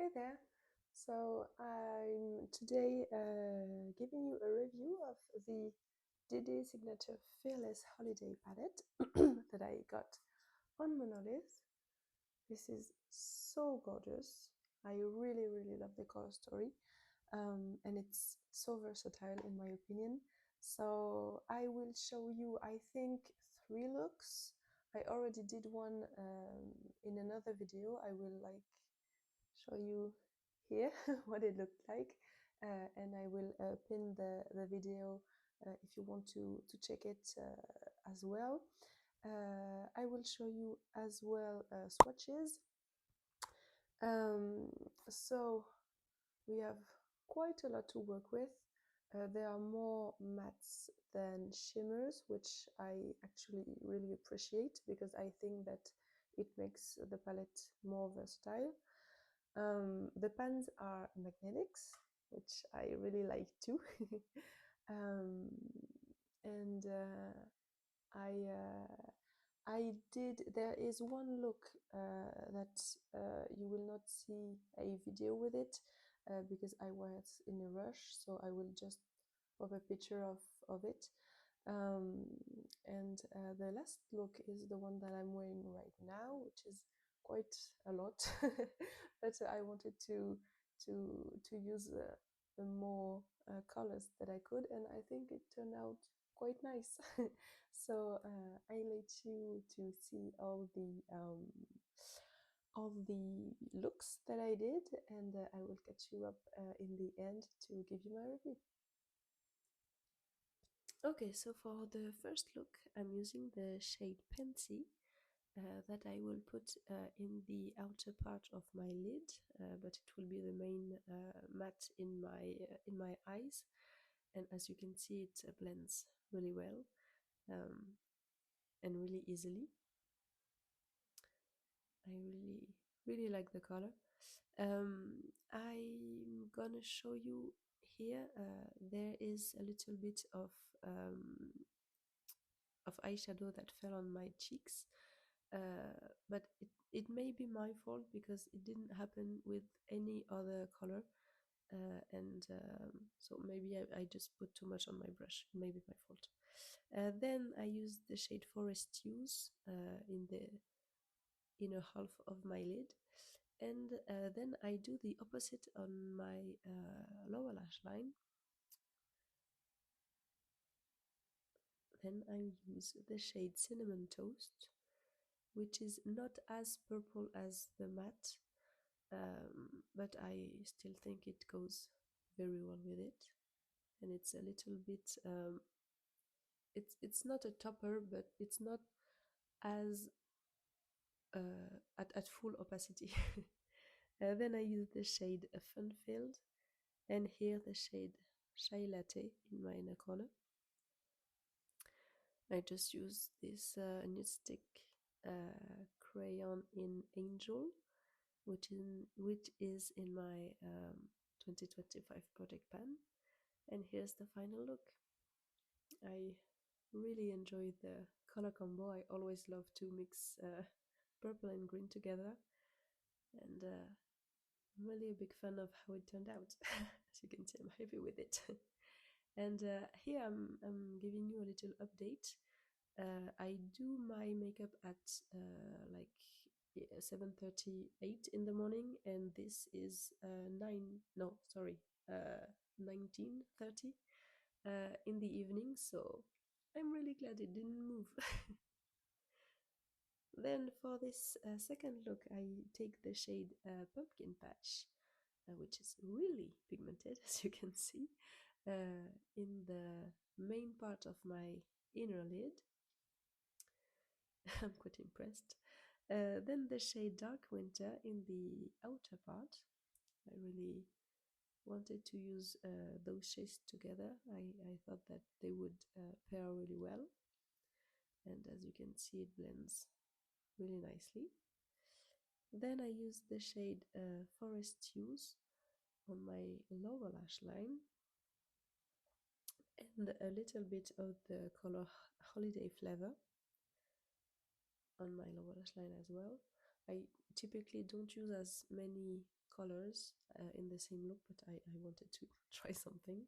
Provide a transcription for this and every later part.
Hi there. So I'm today giving you a review of the Dede Signature Fearless Holiday Palette that I got on Monolith. This is so gorgeous. I really love the color story, and it's so versatile in my opinion. So I will show you, I think, 3 looks. I already did one in another video. I will show you here what it looked like, and I will pin the video if you want to check it as well. I will show you as well swatches. So we have quite a lot to work with. There are more mattes than shimmers, which I actually really appreciate because I think that it makes the palette more versatile. The pans are magnetics, which I really like too. um, and I did. There is one look that you will not see a video with it because I was in a rush, so I will just pop a picture of it. Um, and the last look is the one that I'm wearing right now, which is quite a lot, but I wanted to use the more colors that I could, and I think it turned out quite nice. So I let you to see all the looks that I did, and I will catch you up in the end to give you my review. Okay, so for the first look, I'm using the shade Pansy that I will put in the outer part of my lid, but it will be the main matte in my eyes. And as you can see, it blends really well and really easily. I really like the color. I'm gonna show you here. There is a little bit of eyeshadow that fell on my cheeks, but it may be my fault because it didn't happen with any other color, and so maybe I just put too much on my brush. Maybe my fault. Then I used the shade Forest Hues in the inner half of my lid, and then I do the opposite on my lower lash line. Then I use the shade Cinnamon Toast, which is not as purple as the matte, but I still think it goes very well with it. And it's a little bit, it's not a topper, but it's not as at full opacity. Then I use the shade Fun Filled, and here the shade Shy Latte in my inner corner. I just use this nude stick crayon in Angel, which is in my 2025 project pan. And here's the final look. I really enjoy the color combo. I always love to mix purple and green together, and I'm really a big fan of how it turned out. As you can see, I'm happy with it. And here I'm giving you a little update. I do my makeup at like 7:38 in the morning, and this is 19:30 in the evening, so I'm really glad it didn't move. Then for this second look, I take the shade Pumpkin Patch, which is really pigmented, as you can see, in the main part of my inner lid. I'm quite impressed. Then the shade Dark Winter in the outer part. I really wanted to use those shades together. I thought that they would pair really well, and as you can see, it blends really nicely. Then I use the shade Forest Hues on my lower lash line, and a little bit of the color Holiday Flavor on my lower lash line as well. I typically don't use as many colors in the same look, but I wanted to try something.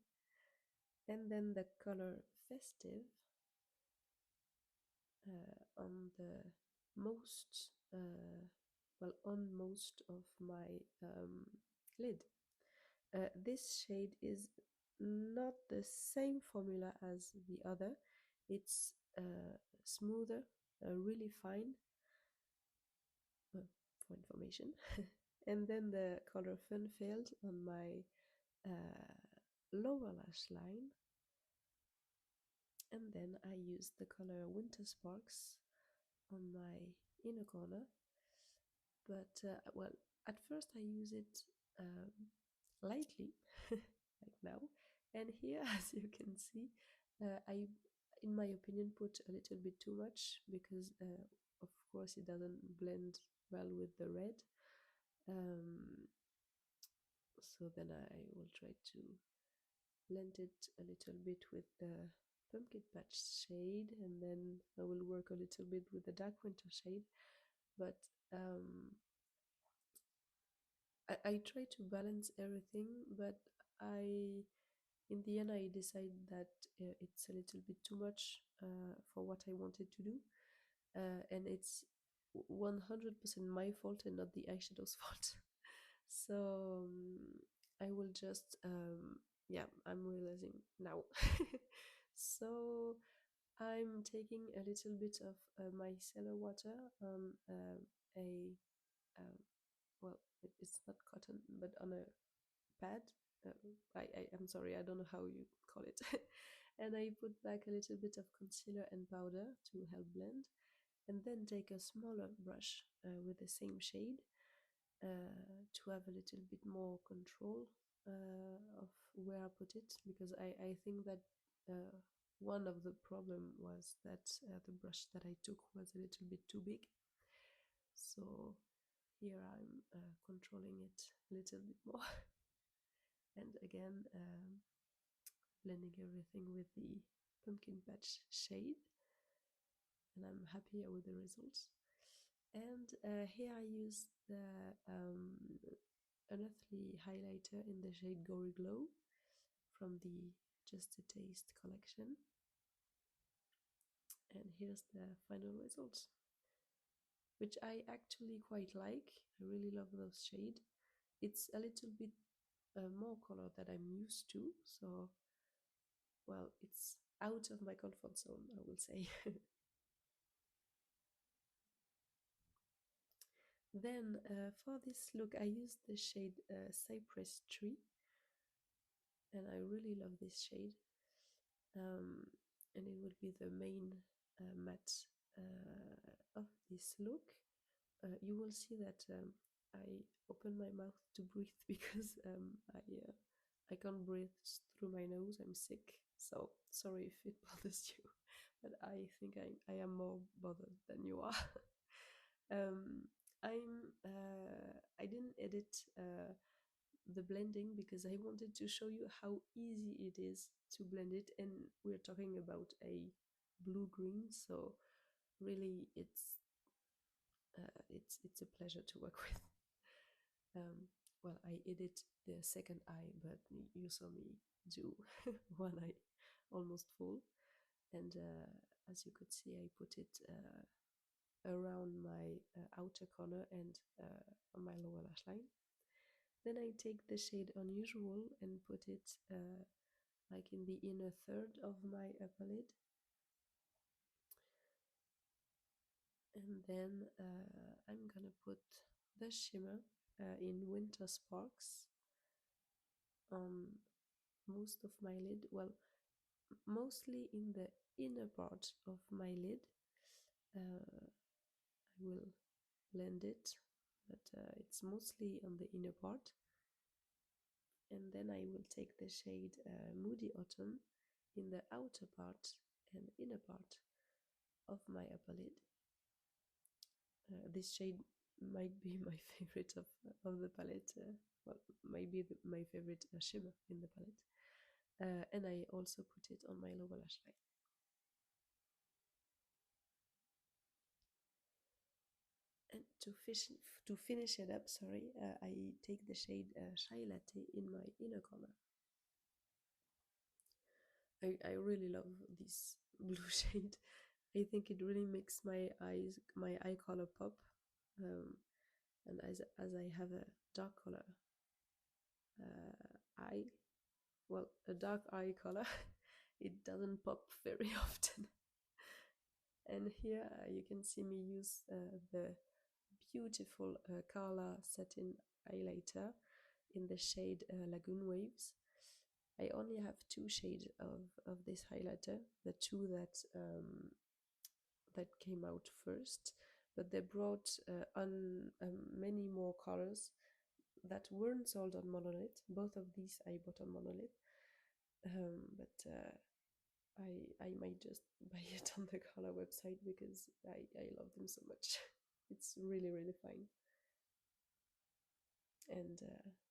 And then the color Festive on the most, well, on most of my lid. This shade is not the same formula as the other. It's smoother, really fine, for information. And then the color Fun Filled on my lower lash line. And then I use the color Winter Sparks on my inner corner. But well, at first I use it lightly, like now. And here, as you can see, I, in my opinion, put a little bit too much because, of course, it doesn't blend well with the red. So then I will try to blend it a little bit with the pumpkin patch shade, and then I will work a little bit with the dark winter shade. But I try to balance everything, but in the end I decide that it's a little bit too much for what I wanted to do, and it's 100% my fault and not the eyeshadow's fault. So I will just yeah, I'm realizing now. So I'm taking a little bit of micellar water on a well, it's not cotton, but on a pad. I'm sorry, I don't know how you call it. And I put back a little bit of concealer and powder to help blend, and then take a smaller brush with the same shade to have a little bit more control of where I put it, because I think that one of the problem was that the brush that I took was a little bit too big. So here I'm controlling it a little bit more. And again, blending everything with the pumpkin patch shade, and I'm happy with the results. And here I use the Unearthly highlighter in the shade Gory Glow from the Just a Taste collection. And here's the final results, which I actually quite like. I really love those shades. It's a little bit more color that I'm used to, so well, it's out of my comfort zone, I will say. Then for this look I used the shade Cypress Tree, and I really love this shade, and it will be the main matte of this look. You will see that I open my mouth to breathe because I can't breathe through my nose. I'm sick, so sorry if it bothers you, but I think I am more bothered than you are. um, I didn't edit the blending because I wanted to show you how easy it is to blend it, and we're talking about a blue green, so really it's a pleasure to work with. Well, I edit the second eye, but you saw me do one eye almost full, and as you could see, I put it around my outer corner and on my lower lash line. Then I take the shade Unusual and put it like in the inner third of my upper lid, and then I'm gonna put the shimmer in Winter Sparks on most of my lid, well, mostly in the inner part of my lid. I will blend it, but it's mostly on the inner part. And then I will take the shade Moody Autumn in the outer part and inner part of my upper lid. This shade might be my favorite of the palette, well, maybe my favorite shimmer in the palette. And I also put it on my lower lash line. And to finish it up, sorry, I take the shade Chai Latte in my inner corner. I really love this blue shade. I think it really makes my eye color pop, and as I have a dark color eye, well, a dark eye color, it doesn't pop very often. And here you can see me use the beautiful Carla satin highlighter in the shade Lagoon Waves. I only have two shades of this highlighter, the two that came out first, but they brought on many more colors that weren't sold on Monolith. Both of these I bought on Monolith, but I might just buy it on the color website because I love them so much. It's really, really fine. And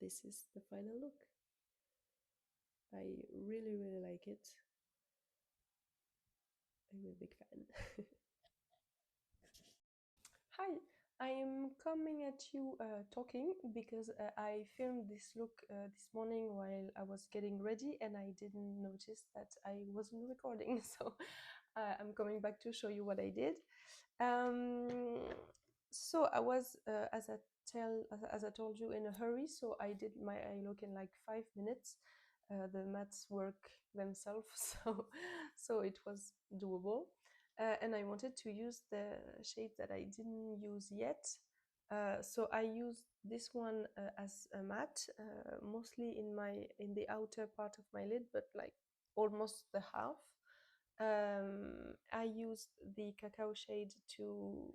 this is the final look. I really, really like it. I'm a big fan. Hi, I'm coming at you talking because I filmed this look this morning while I was getting ready and I didn't notice that I wasn't recording. So I'm coming back to show you what I did. So I was, as I told you, in a hurry. So I did my eye look in like 5 minutes. The mats work themselves, so it was doable. And I wanted to use the shade that I didn't use yet. So I used this one as a matte, mostly in the outer part of my lid, but like almost the half. I used the cacao shade to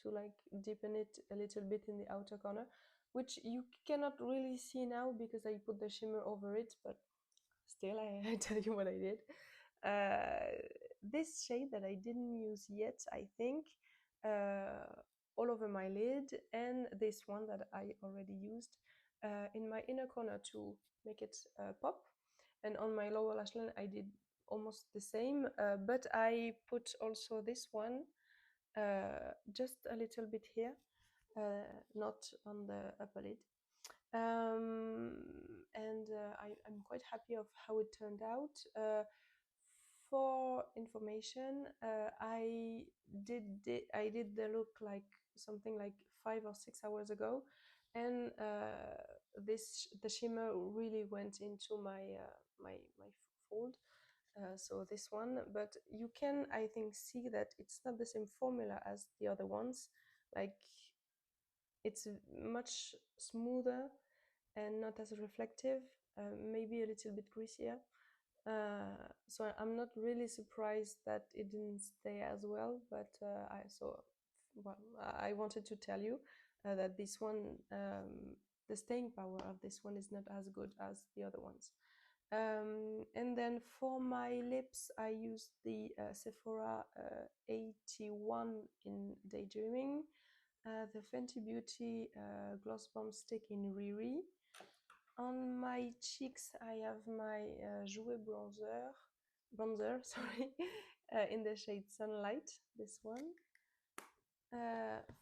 like deepen it a little bit in the outer corner, which you cannot really see now because I put the shimmer over it, but still I tell you what I did. This shade that I didn't use yet, I think, all over my lid, and this one that I already used in my inner corner to make it pop. And on my lower lash line I did almost the same, but I put also this one just a little bit here, not on the upper lid. And I'm quite happy of how it turned out. For information, I did the look like something like 5 or 6 hours ago, and the shimmer really went into my fold. So this one, but you can, I think, see that it's not the same formula as the other ones. Like, it's much smoother and not as reflective, maybe a little bit greasier. So I'm not really surprised that it didn't stay as well, but I wanted to tell you that this one, the staying power of this one is not as good as the other ones. And then for my lips, I used the Sephora 81 in Daydreaming, the Fenty Beauty Gloss Bomb Stick in Riri. On my cheeks, I have my Jouer bronzer, sorry, in the shade Sunlight, this one.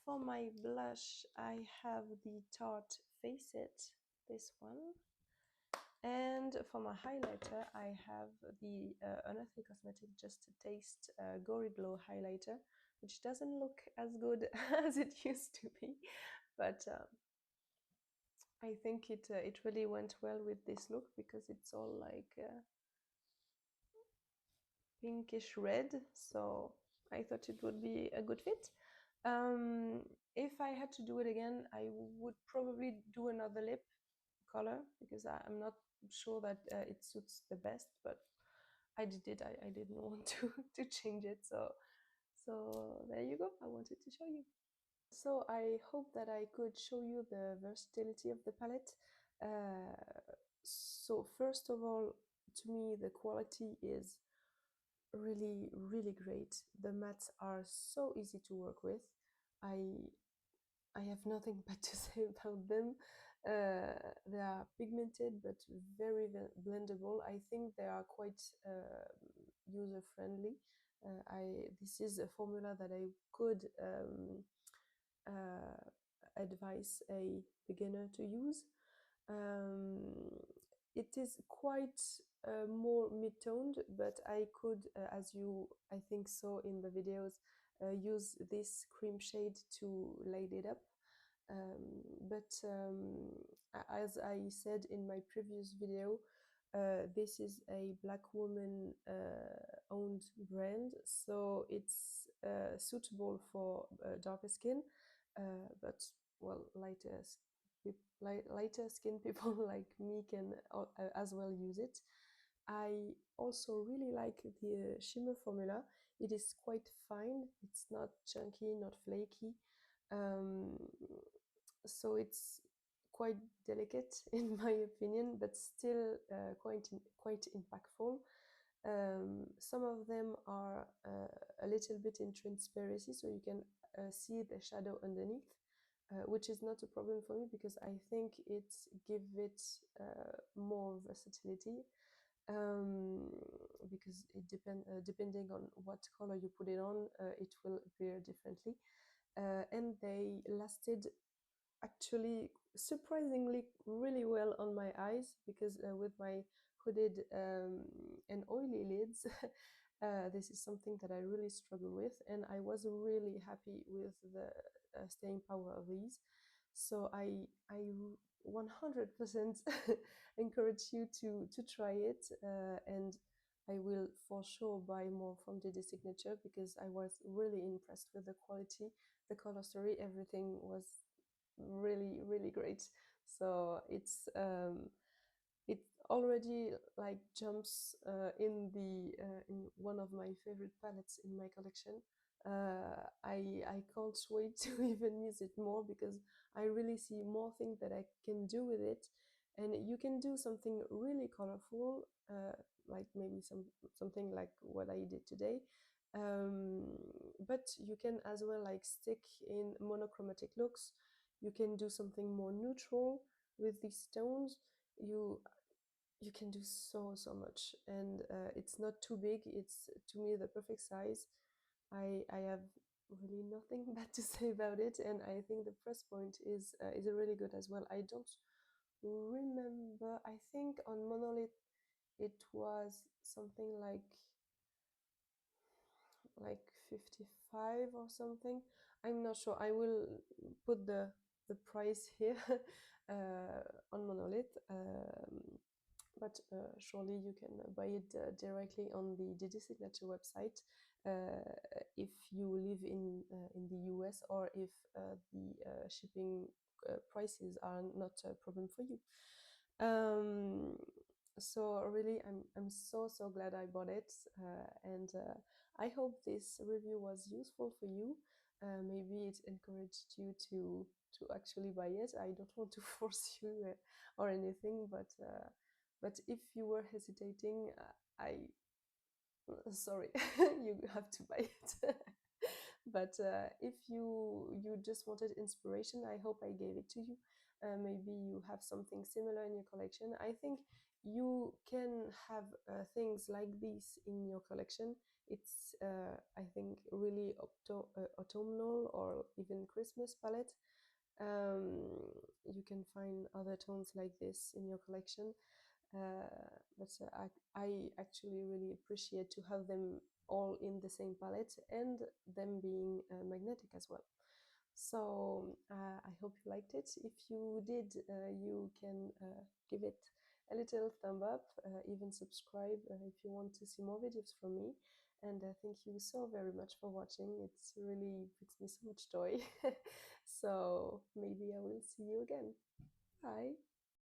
For my blush, I have the Tarte Face It, this one. And for my highlighter, I have the Unearthly Cosmetic Just a Taste Gory Glow highlighter, which doesn't look as good as it used to be, but I think it really went well with this look because it's all like pinkish red, so I thought it would be a good fit. If I had to do it again, I would probably do another lip color because I'm not sure that it suits the best, but I did it. I didn't want to change it, so there you go. I wanted to show you. So I hope that I could show you the versatility of the palette. So first of all, to me, the quality is really, really great. The mattes are so easy to work with. I have nothing bad to say about them. They are pigmented but very blendable. I think they are quite user friendly. This is a formula that I could advise a beginner to use. It is quite more mid-toned, but I could, as you I think saw in the videos, use this cream shade to light it up. But as I said in my previous video, this is a black woman owned brand, so it's suitable for darker skin, but well, lighter skin people like me can as well use it. I also really like the shimmer formula. It is quite fine, it's not chunky, not flaky, um, so it's quite delicate in my opinion, but still quite impactful. Some of them are a little bit in transparency, so you can see the shadow underneath, which is not a problem for me because I think it gives it more versatility. Because depending on what color you put it on, it will appear differently. And they lasted actually surprisingly really well on my eyes, because with my hooded and oily lids, this is something that I really struggle with, and I was really happy with the staying power of these. So I 100% encourage you to try it, and I will for sure buy more from Dede Signature because I was really impressed with the quality, the color story, everything was really great. So it already like jumps in one of my favorite palettes in my collection. I can't wait to even use it more because I really see more things that I can do with it, and you can do something really colorful, like maybe something like what I did today. But you can as well like stick in monochromatic looks. You can do something more neutral with these tones. You can do so much, and it's not too big. It's to me the perfect size. I have really nothing bad to say about it, and I think the press point is really good as well. I don't remember. I think on Monolith it was something like 55 or something. I'm not sure. I will put the price here on Monolith, but surely you can buy it directly on the Dede Signature website uh, if you live in the US, or if the shipping prices are not a problem for you. Um, so really, I'm so glad I bought it, and I hope this review was useful for you. Maybe it encouraged you to actually buy it. I don't want to force you or anything, but if you were hesitating, I sorry, you have to buy it. But if you just wanted inspiration, I hope I gave it to you. Maybe you have something similar in your collection. I think you can have things like this in your collection. It's I think really autumnal or even Christmas palette. You can find other tones like this in your collection, but I actually really appreciate to have them all in the same palette and them being magnetic as well. So I hope you liked it. If you did, you can give it a little thumb up, even subscribe if you want to see more videos from me. And thank you so very much for watching. It's really brings me so much joy. So maybe I will see you again. Bye.